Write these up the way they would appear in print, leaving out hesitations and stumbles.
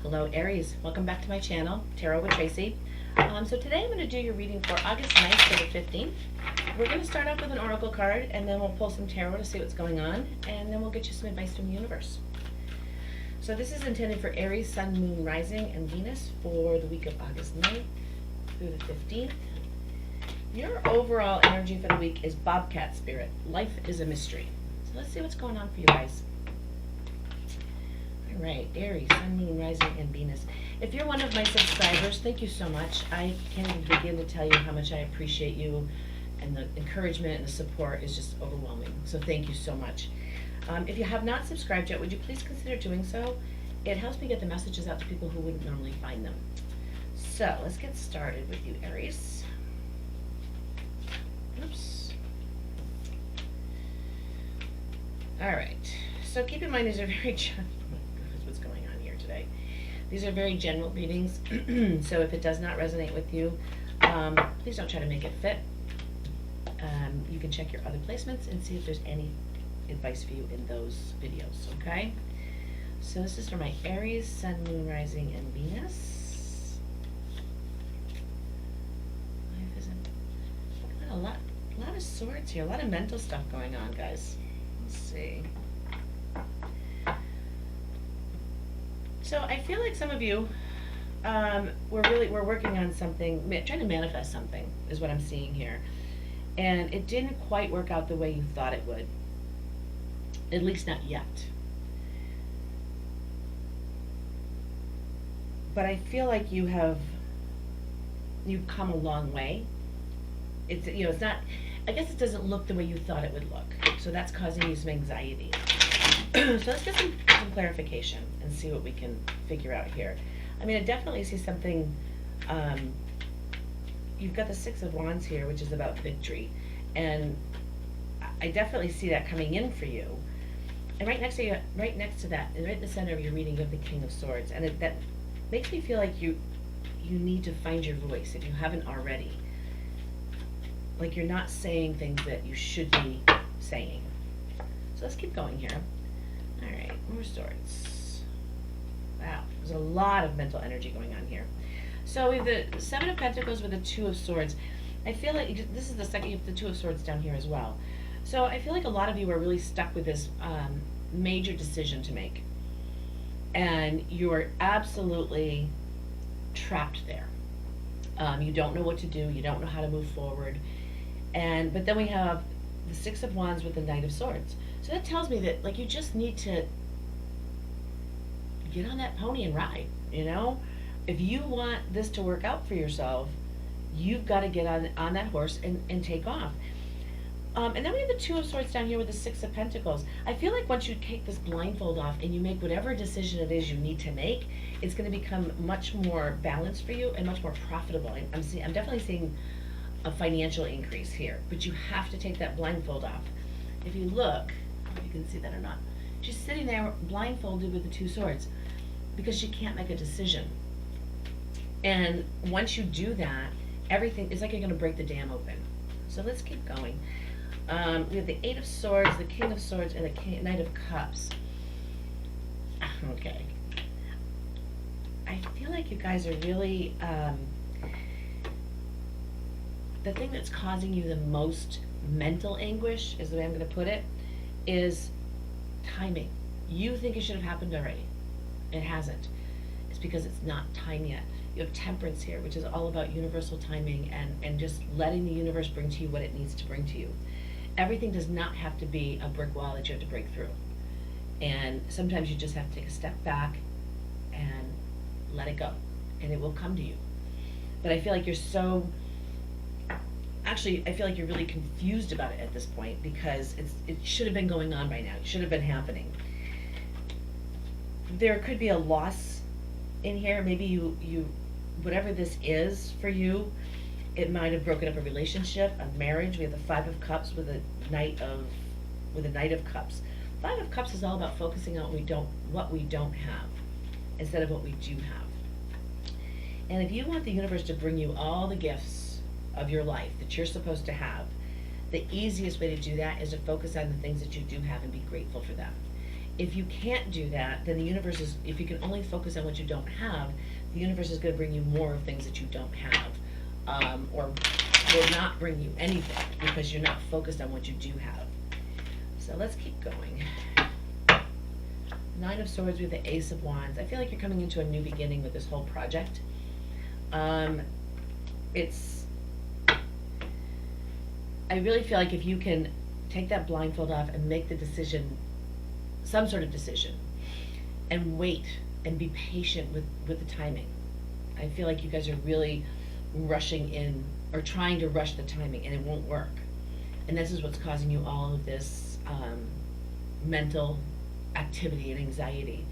Hello Aries, welcome back to my channel, Tarot with Tracy. So today I'm going to do your reading for August 9th to the 15th. We're going to start off with an oracle card and then we'll pull some tarot to see what's going on, and then we'll get you some advice from the universe. So this is intended for Aries, Sun, Moon, Rising, and Venus for the week of August 9th through the 15th. Your overall energy for the week is Bobcat Spirit. Life is a mystery. So let's see what's going on for you guys. All right, Aries, Sun, Moon, Rising, and Venus. If you're one of my subscribers, thank you so much. I can't even begin to tell you how much I appreciate you, and the encouragement and the support is just overwhelming. So thank you so much. If you have not subscribed yet, would you please consider doing so? It helps me get the messages out to people who wouldn't normally find them. So let's get started with you, Aries. Oops. All right. So keep in mind these are very what's going on here today. These are very general readings, so if it does not resonate with you, please don't try to make it fit. You can check your other placements and see if there's any advice for you in those videos, okay? So this is for my Aries, Sun, Moon, Rising, and Venus. Life isn't a lot of swords here, a lot of mental stuff going on, guys. Let's see. So I feel like some of you, we're working on something, trying to manifest something is what I'm seeing here. And it didn't quite work out the way you thought it would. At least not yet. But I feel like you've come a long way. It's not, I guess it doesn't look the way you thought it would look. So that's causing you some anxiety. So let's get some clarification and see what we can figure out here. I mean, I definitely see something, you've got the Six of Wands here, which is about victory. And I definitely see that coming in for you. And right next to that, and right in the center of your reading, you have the King of Swords. And that makes me feel like you need to find your voice if you haven't already. Like you're not saying things that you should be saying. So let's keep going here. All right, more swords. Wow, there's a lot of mental energy going on here. So we have the Seven of Pentacles with the Two of Swords. I feel like this is the second, you have the Two of Swords down here as well. So I feel like a lot of you are really stuck with this major decision to make. And you're absolutely trapped there. You don't know what to do. You don't know how to move forward. But then we have the Six of Wands with the Knight of Swords. So that tells me that, like, you just need to get on that pony and ride, you know? If you want this to work out for yourself, you've got to get on that horse and take off. And then we have the Two of Swords down here with the Six of Pentacles. I feel like once you take this blindfold off and you make whatever decision it is you need to make, it's going to become much more balanced for you and much more profitable. I'm definitely seeing a financial increase here, but you have to take that blindfold off. If you look, if you can see that or not, she's sitting there blindfolded with the Two Swords because she can't make a decision. And once you do that, everything, it's like you're going to break the dam open. So let's keep going. We have the Eight of Swords, the King of Swords, and the Knight of Cups. Okay. I feel like you guys are really, the thing that's causing you the most mental anguish, is the way I'm going to put it, is timing. You think it should have happened already. It hasn't. It's because it's not time yet. You have Temperance here, which is all about universal timing and just letting the universe bring to you what it needs to bring to you. Everything does not have to be a brick wall that you have to break through. And sometimes you just have to take a step back and let it go, and it will come to you. But I feel like you're I feel like you're really confused about it at this point because it should have been going on by now. It should have been happening. There could be a loss in here. Maybe you whatever this is for you, it might have broken up a relationship, a marriage. We have the Five of Cups with a Knight of Cups. Five of Cups is all about focusing on what we don't have instead of what we do have. And if you want the universe to bring you all the gifts of your life that you're supposed to have, the easiest way to do that is to focus on the things that you do have and be grateful for them. If you can't do that, then the universe is, if you can only focus on what you don't have, the universe is going to bring you more of things that you don't have, or will not bring you anything because you're not focused on what you do have. So let's keep going. Nine of Swords with the Ace of Wands. I feel like you're coming into a new beginning with this whole project. It's, I really feel like if you can take that blindfold off and make the decision, some sort of decision, and wait and be patient with the timing. I feel like you guys are really rushing in or trying to rush the timing, and it won't work. And this is what's causing you all of this mental activity and anxiety.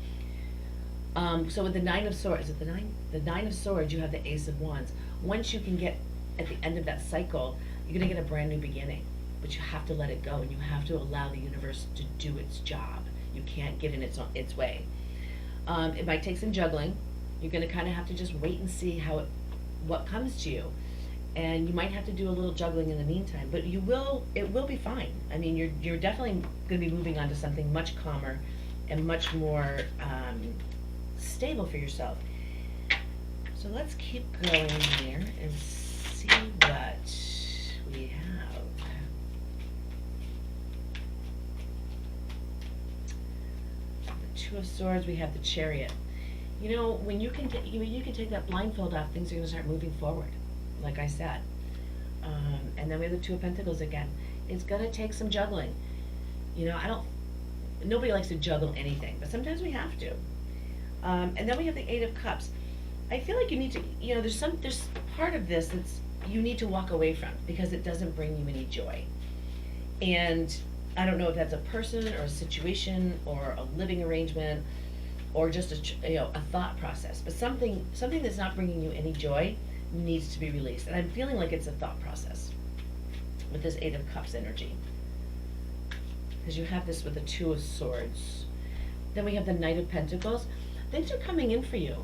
So with the Nine of Swords, is it the nine? The Nine of Swords, you have the Ace of Wands. Once you can get at the end of that cycle, you're going to get a brand new beginning. But you have to let it go, and you have to allow the universe to do its job. You can't get in its way. It might take some juggling. You're going to kind of have to just wait and see what comes to you. And you might have to do a little juggling in the meantime, but it will be fine. I mean, you're definitely going to be moving on to something much calmer and much more stable for yourself. So let's keep going here and see what we have. The Two of Swords, we have the Chariot. You know, when you can take that blindfold off, things are going to start moving forward, like I said. And then we have the Two of Pentacles again. It's going to take some juggling. You know, nobody likes to juggle anything, but sometimes we have to. And then we have the Eight of Cups. I feel like you need to, you know, there's part of this that's you need to walk away from because it doesn't bring you any joy. And I don't know if that's a person or a situation or a living arrangement or just a thought process, but something that's not bringing you any joy needs to be released. And I'm feeling like it's a thought process with this Eight of Cups energy, because you have this with the Two of Swords. Then we have the Knight of Pentacles. Things are coming in for you.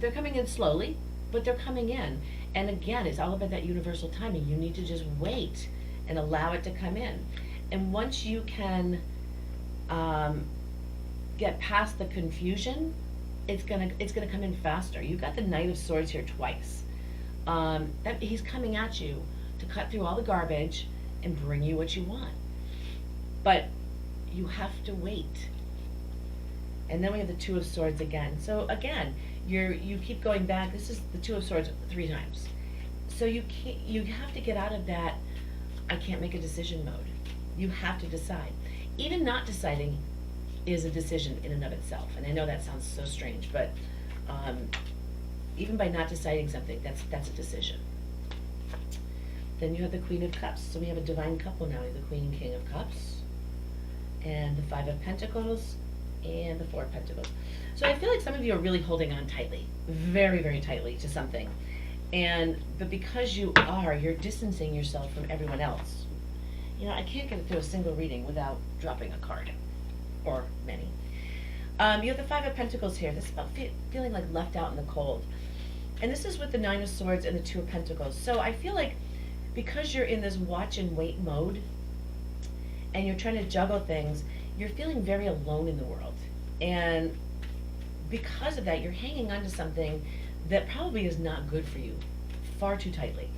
They're coming in slowly, but they're coming in. And again, it's all about that universal timing. You need to just wait and allow it to come in. And once you can get past the confusion, it's gonna come in faster. You got the Knight of Swords here twice. He's coming at you to cut through all the garbage and bring you what you want. But you have to wait. And then we have the Two of Swords again. So again, you keep going back. This is the Two of Swords 3 times. So you have to get out of that I can't make a decision mode. You have to decide. Even not deciding is a decision in and of itself. And I know that sounds so strange, but even by not deciding something, that's a decision. Then you have the Queen of Cups. So we have a divine couple now. We have the Queen and King of Cups, and the Five of Pentacles, and the Four of Pentacles. So I feel like some of you are really holding on tightly, very, very tightly to something. But because you're distancing yourself from everyone else. You know, I can't get through a single reading without dropping a card, or many. You have the Five of Pentacles here. This is about feeling like left out in the cold. And this is with the Nine of Swords and the Two of Pentacles. So I feel like because you're in this watch and wait mode, and you're trying to juggle things, you're feeling very alone in the world. And because of that, you're hanging on to something that probably is not good for you far too tightly.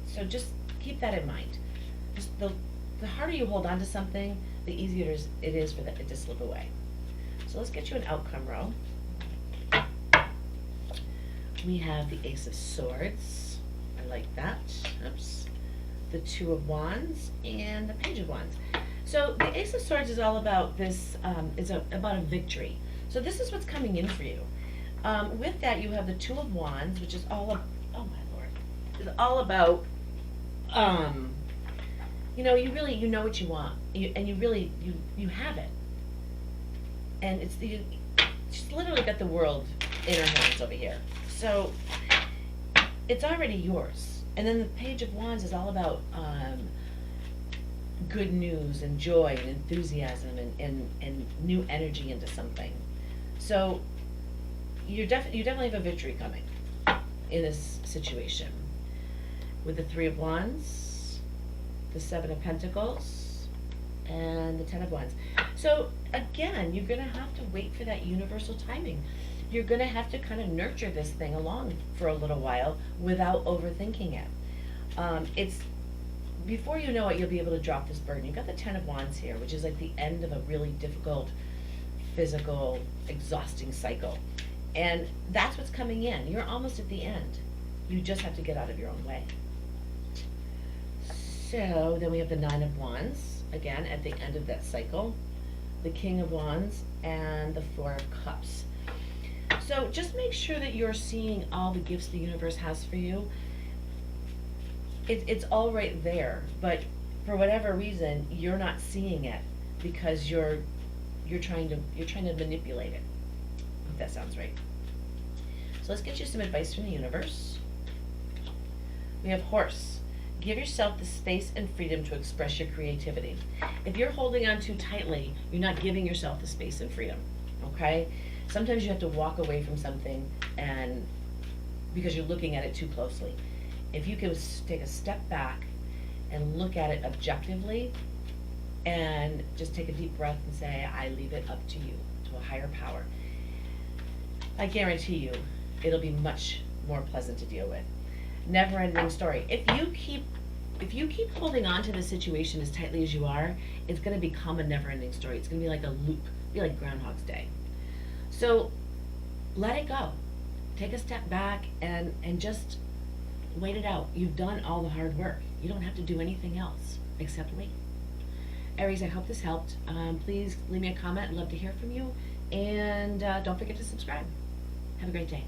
So just keep that in mind. Just the harder you hold on to something, the easier it is for it to slip away. So let's get you an outcome row. We have the Ace of Swords. I like that. Oops. The Two of Wands and the Page of Wands. So the Ace of Swords is all about this, about a victory. So this is what's coming in for you. With that, you have the Two of Wands, which is all about, oh my Lord, is all about, you know, you know what you want, and you have it. And she's literally got the world in her hands over here. So it's already yours. And then the Page of Wands is all about good news and joy and enthusiasm and new energy into something. So you definitely have a victory coming in this situation. With the Three of Wands, the Seven of Pentacles, and the Ten of Wands. So again, you're going to have to wait for that universal timing. You're going to have to kind of nurture this thing along for a little while without overthinking it. It's before you know it, you'll be able to drop this burden. You've got the Ten of Wands here, which is like the end of a really difficult, physical, exhausting cycle. And that's what's coming in. You're almost at the end. You just have to get out of your own way. So then we have the Nine of Wands, again, at the end of that cycle. The King of Wands and the Four of Cups. So just make sure that you're seeing all the gifts the universe has for you. It's all right there, but for whatever reason, you're not seeing it because you're trying to manipulate it. If that sounds right. So let's get you some advice from the universe. We have Horse. Give yourself the space and freedom to express your creativity. If you're holding on too tightly, you're not giving yourself the space and freedom. Okay? Sometimes you have to walk away from something and because you're looking at it too closely. If you can take a step back and look at it objectively and just take a deep breath and say, I leave it up to you, to a higher power, I guarantee you it'll be much more pleasant to deal with. Never ending story. If you keep holding on to the situation as tightly as you are, it's going to become a never ending story. It's going to be like a loop, be like Groundhog's Day. So let it go. Take a step back and just wait it out. You've done all the hard work. You don't have to do anything else except wait. Aries, I hope this helped. Please leave me a comment. I'd love to hear from you. And don't forget to subscribe. Have a great day.